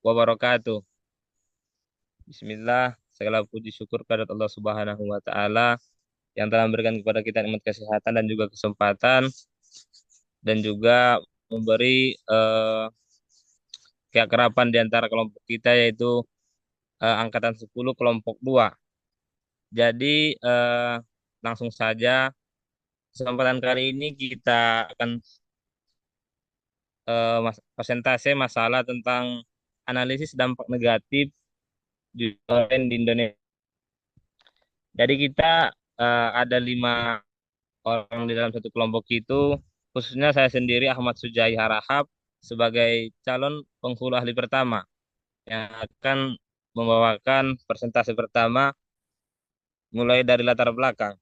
wabarakatuh. Bismillah, segala puji syukur kepada Allah Subhanahu wa taala yang telah memberikan kepada kita nikmat kesehatan dan juga kesempatan dan juga memberi keakraban di antara kelompok kita yaitu angkatan 10 kelompok 2. Jadi langsung saja kesempatan kali ini kita akan presentasi masalah tentang analisis dampak negatif di online di Indonesia. Jadi kita ada 5 orang di dalam satu kelompok itu, khususnya saya sendiri Ahmad Sujai Harahap sebagai calon penghulu ahli pertama yang akan membawakan presentasi pertama mulai dari latar belakang.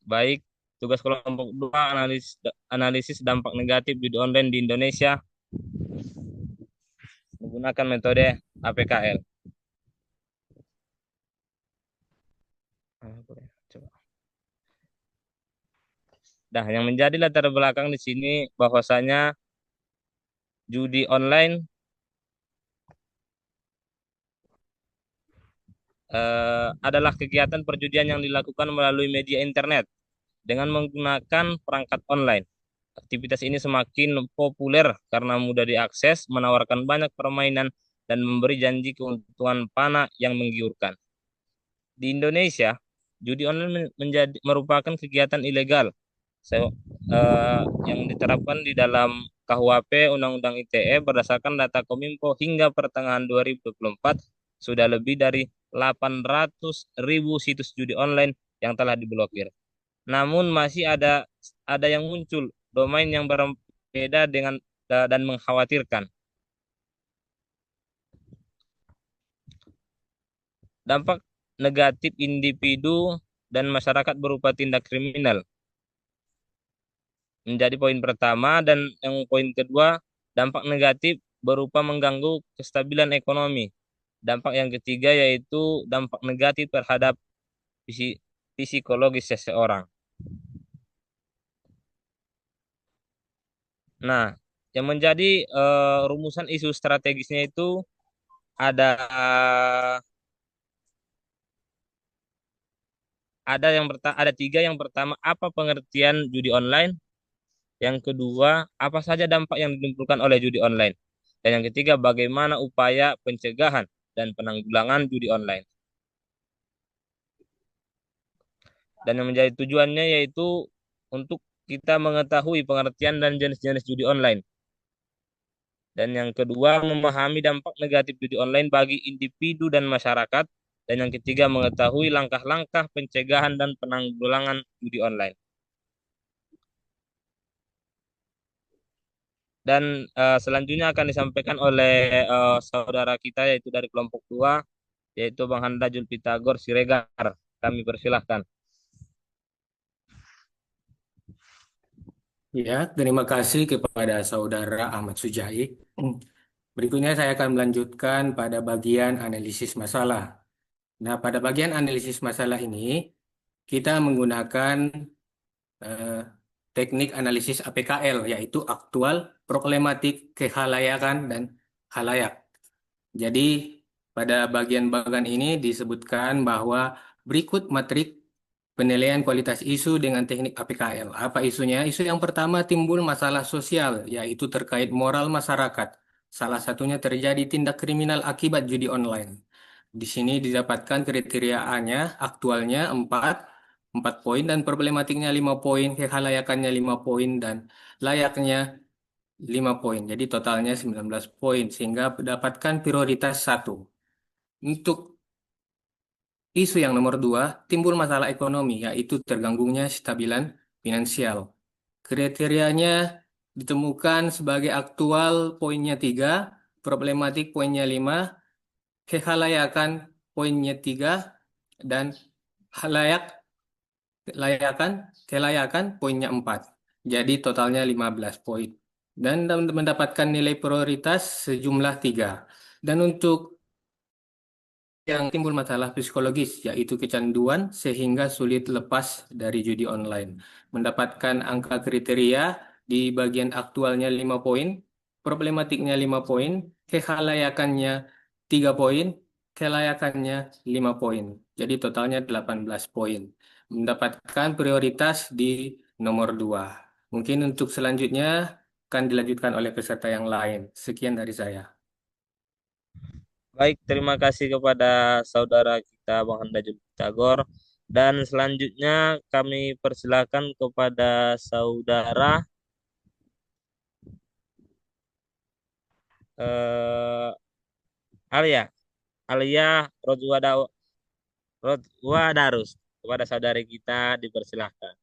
Baik, tugas kelompok 2 analisis dampak negatif judi online di Indonesia menggunakan metode APKL. Coba. Nah, yang menjadi latar belakang di sini bahwasanya judi online adalah kegiatan perjudian yang dilakukan melalui media internet dengan menggunakan perangkat online. Aktivitas ini semakin populer karena mudah diakses, menawarkan banyak permainan, dan memberi janji keuntungan panah yang menggiurkan. Di Indonesia, judi online merupakan kegiatan ilegal yang diterapkan di dalam KUHP Undang-Undang ITE berdasarkan data Kominfo hingga pertengahan 2024 sudah lebih dari 800.000 situs judi online yang telah diblokir. Namun masih ada yang muncul domain yang berbeda dengan dan mengkhawatirkan. Dampak negatif individu dan masyarakat berupa tindak kriminal menjadi poin pertama, dan yang poin kedua, dampak negatif berupa mengganggu kestabilan ekonomi. Dampak yang ketiga yaitu dampak negatif terhadap psikologis seseorang. Nah, yang menjadi rumusan isu strategisnya itu ada ada 3. Yang pertama, apa pengertian judi online? Yang kedua, apa saja dampak yang ditimbulkan oleh judi online? Dan yang ketiga, bagaimana upaya pencegahan dan penanggulangan judi online? Dan yang menjadi tujuannya yaitu untuk kita mengetahui pengertian dan jenis-jenis judi online. Dan yang kedua, memahami dampak negatif judi online bagi individu dan masyarakat. Dan yang ketiga, mengetahui langkah-langkah pencegahan dan penanggulangan judi online. Dan selanjutnya akan disampaikan oleh saudara kita yaitu dari kelompok 2, yaitu Bang Handa Julpitagor Siregar. Kami persilahkan. Ya, terima kasih kepada Saudara Ahmad Sujai. Berikutnya saya akan melanjutkan pada bagian analisis masalah. Nah, pada bagian analisis masalah ini, kita menggunakan eh, teknik analisis APKL, yaitu aktual, problematik, kehalayakan, dan halayak. Jadi, pada bagian-bagian ini disebutkan bahwa berikut matrik penilaian kualitas isu dengan teknik APKL. Apa isunya? Isu yang pertama timbul masalah sosial, yaitu terkait moral masyarakat. Salah satunya terjadi tindak kriminal akibat judi online. Di sini didapatkan kriteria A-nya, aktualnya 4 poin, dan problematiknya 5 poin, kehalayakannya 5 poin, dan layaknya 5 poin. Jadi totalnya 19 poin, sehingga mendapatkan prioritas 1. Untuk isu yang nomor 2, timbul masalah ekonomi, yaitu terganggunya stabilan finansial. Kriterianya ditemukan sebagai aktual poinnya 3, problematik poinnya 5, kehalayakan poinnya 3, dan halayak kelayakan poinnya 4. Jadi totalnya 15 poin. Dan mendapatkan nilai prioritas sejumlah 3. Dan untuk yang timbul masalah psikologis, yaitu kecanduan sehingga sulit lepas dari judi online. Mendapatkan angka kriteria di bagian aktualnya 5 poin, problematiknya 5 poin, kekelayakannya 3 poin, kelayakannya 5 poin. Jadi totalnya 18 poin. Mendapatkan prioritas di nomor 2. Mungkin untuk selanjutnya akan dilanjutkan oleh peserta yang lain. Sekian dari saya. Baik, terima kasih kepada saudara kita Bang Handa Jul Tagor. Dan selanjutnya kami persilakan kepada saudara eh, Alia, Rodwa Darus. Kepada saudari kita dipersilahkan.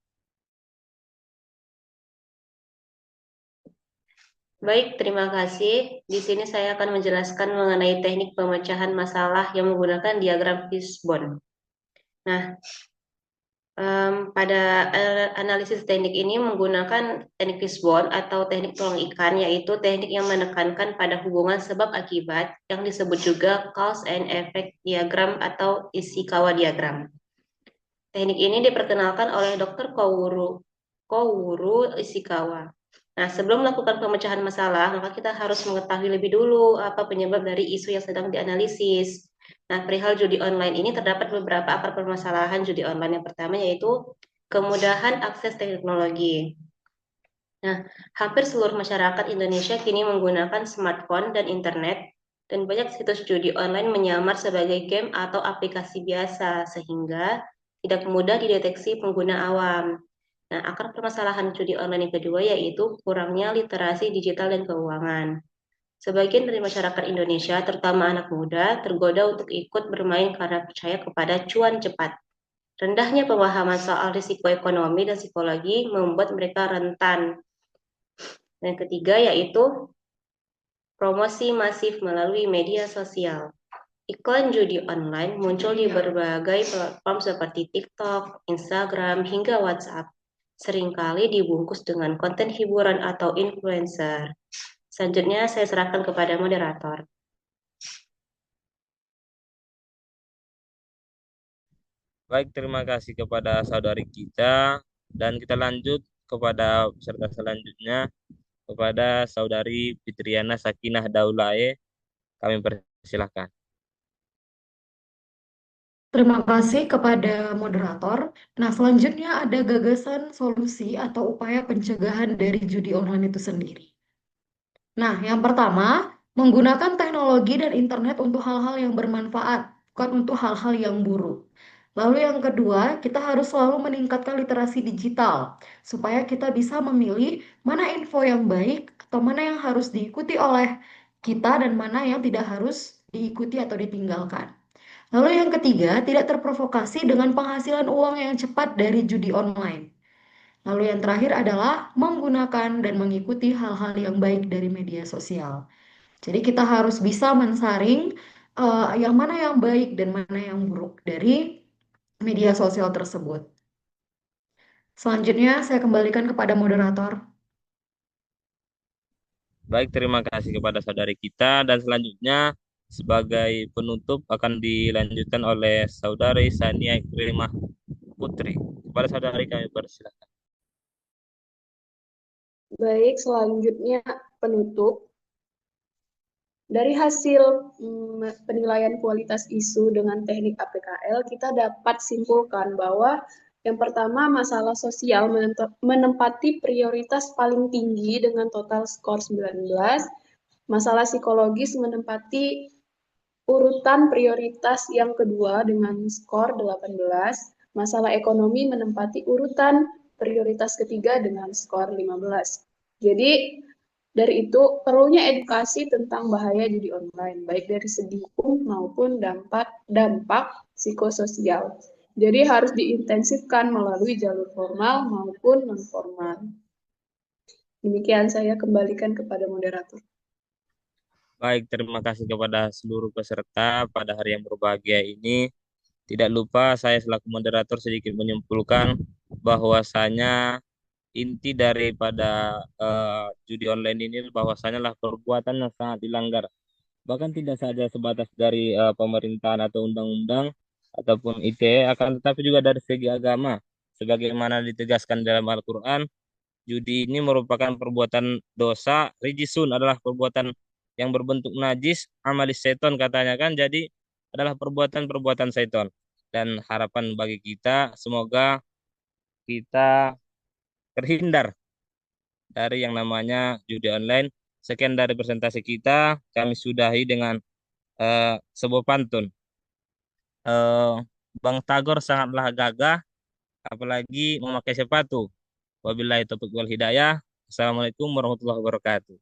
Baik, terima kasih. Di sini saya akan menjelaskan mengenai teknik pemecahan masalah yang menggunakan diagram fishbone. Nah, pada analisis teknik ini menggunakan teknik fishbone atau teknik tulang ikan, yaitu teknik yang menekankan pada hubungan sebab akibat yang disebut juga cause and effect diagram atau Ishikawa diagram. Teknik ini diperkenalkan oleh Dr. Kowuru Ishikawa. Nah, sebelum melakukan pemecahan masalah, maka kita harus mengetahui lebih dulu apa penyebab dari isu yang sedang dianalisis. Nah, perihal judi online ini terdapat beberapa akar permasalahan judi online. Yang pertama yaitu kemudahan akses teknologi. Nah, hampir seluruh masyarakat Indonesia kini menggunakan smartphone dan internet, dan banyak situs judi online menyamar sebagai game atau aplikasi biasa, sehingga tidak mudah dideteksi pengguna awam. Nah, akar permasalahan judi online yang kedua yaitu kurangnya literasi digital dan keuangan. Sebagian dari masyarakat Indonesia, terutama anak muda, tergoda untuk ikut bermain karena percaya kepada cuan cepat. Rendahnya pemahaman soal risiko ekonomi dan psikologi membuat mereka rentan. Dan ketiga yaitu promosi masif melalui media sosial. Iklan judi online muncul di berbagai platform seperti TikTok, Instagram, hingga WhatsApp. Seringkali dibungkus dengan konten hiburan atau influencer. Selanjutnya saya serahkan kepada moderator. Baik, terima kasih kepada saudari kita. Dan kita lanjut kepada peserta selanjutnya, kepada saudari Fitriana Sakinah Daulae. Kami persilahkan. Terima kasih kepada moderator. Nah, selanjutnya ada gagasan solusi atau upaya pencegahan dari judi online itu sendiri. Nah, yang pertama, menggunakan teknologi dan internet untuk hal-hal yang bermanfaat, bukan untuk hal-hal yang buruk. Lalu yang kedua, kita harus selalu meningkatkan literasi digital, supaya kita bisa memilih mana info yang baik atau mana yang harus diikuti oleh kita dan mana yang tidak harus diikuti atau ditinggalkan. Lalu yang ketiga, tidak terprovokasi dengan penghasilan uang yang cepat dari judi online. Lalu yang terakhir adalah menggunakan dan mengikuti hal-hal yang baik dari media sosial. Jadi kita harus bisa mensaring yang mana yang baik dan mana yang buruk dari media sosial tersebut. Selanjutnya saya kembalikan kepada moderator. Baik, terima kasih kepada saudari kita. Dan selanjutnya sebagai penutup akan dilanjutkan oleh saudari Sania Ikrimah Putri. Kepada saudari kami persilakan. Baik, selanjutnya penutup. Dari hasil penilaian kualitas isu dengan teknik APKL, kita dapat simpulkan bahwa yang pertama, masalah sosial menempati prioritas paling tinggi dengan total skor 19. Masalah psikologis menempati urutan prioritas yang kedua dengan skor 18. Masalah ekonomi menempati urutan prioritas ketiga dengan skor 15. Jadi, dari itu perlunya edukasi tentang bahaya judi online, baik dari segi hukum maupun dampak psikososial. Jadi harus diintensifkan melalui jalur formal maupun non-formal. Demikian saya kembalikan kepada moderator. Baik, terima kasih kepada seluruh peserta pada hari yang berbahagia ini. Tidak lupa saya selaku moderator sedikit menyimpulkan bahwasanya inti daripada judi online ini bahwasanya lah perbuatan yang sangat dilanggar. Bahkan tidak saja sebatas dari pemerintahan atau undang-undang ataupun ITE, akan tetapi juga dari segi agama. Sebagaimana ditegaskan dalam Al-Quran, judi ini merupakan perbuatan dosa, rijisun adalah perbuatan yang berbentuk najis amalis seton katanya kan, jadi adalah perbuatan-perbuatan seton. Dan harapan bagi kita semoga kita terhindar dari yang namanya judi online. Sekian dari presentasi kita, kami sudahi dengan sebuah pantun. Eh, Bang Tagor sangatlah gagah, apalagi memakai sepatu. Wabillahi taufiq wal hidayah. Assalamualaikum warahmatullahi wabarakatuh.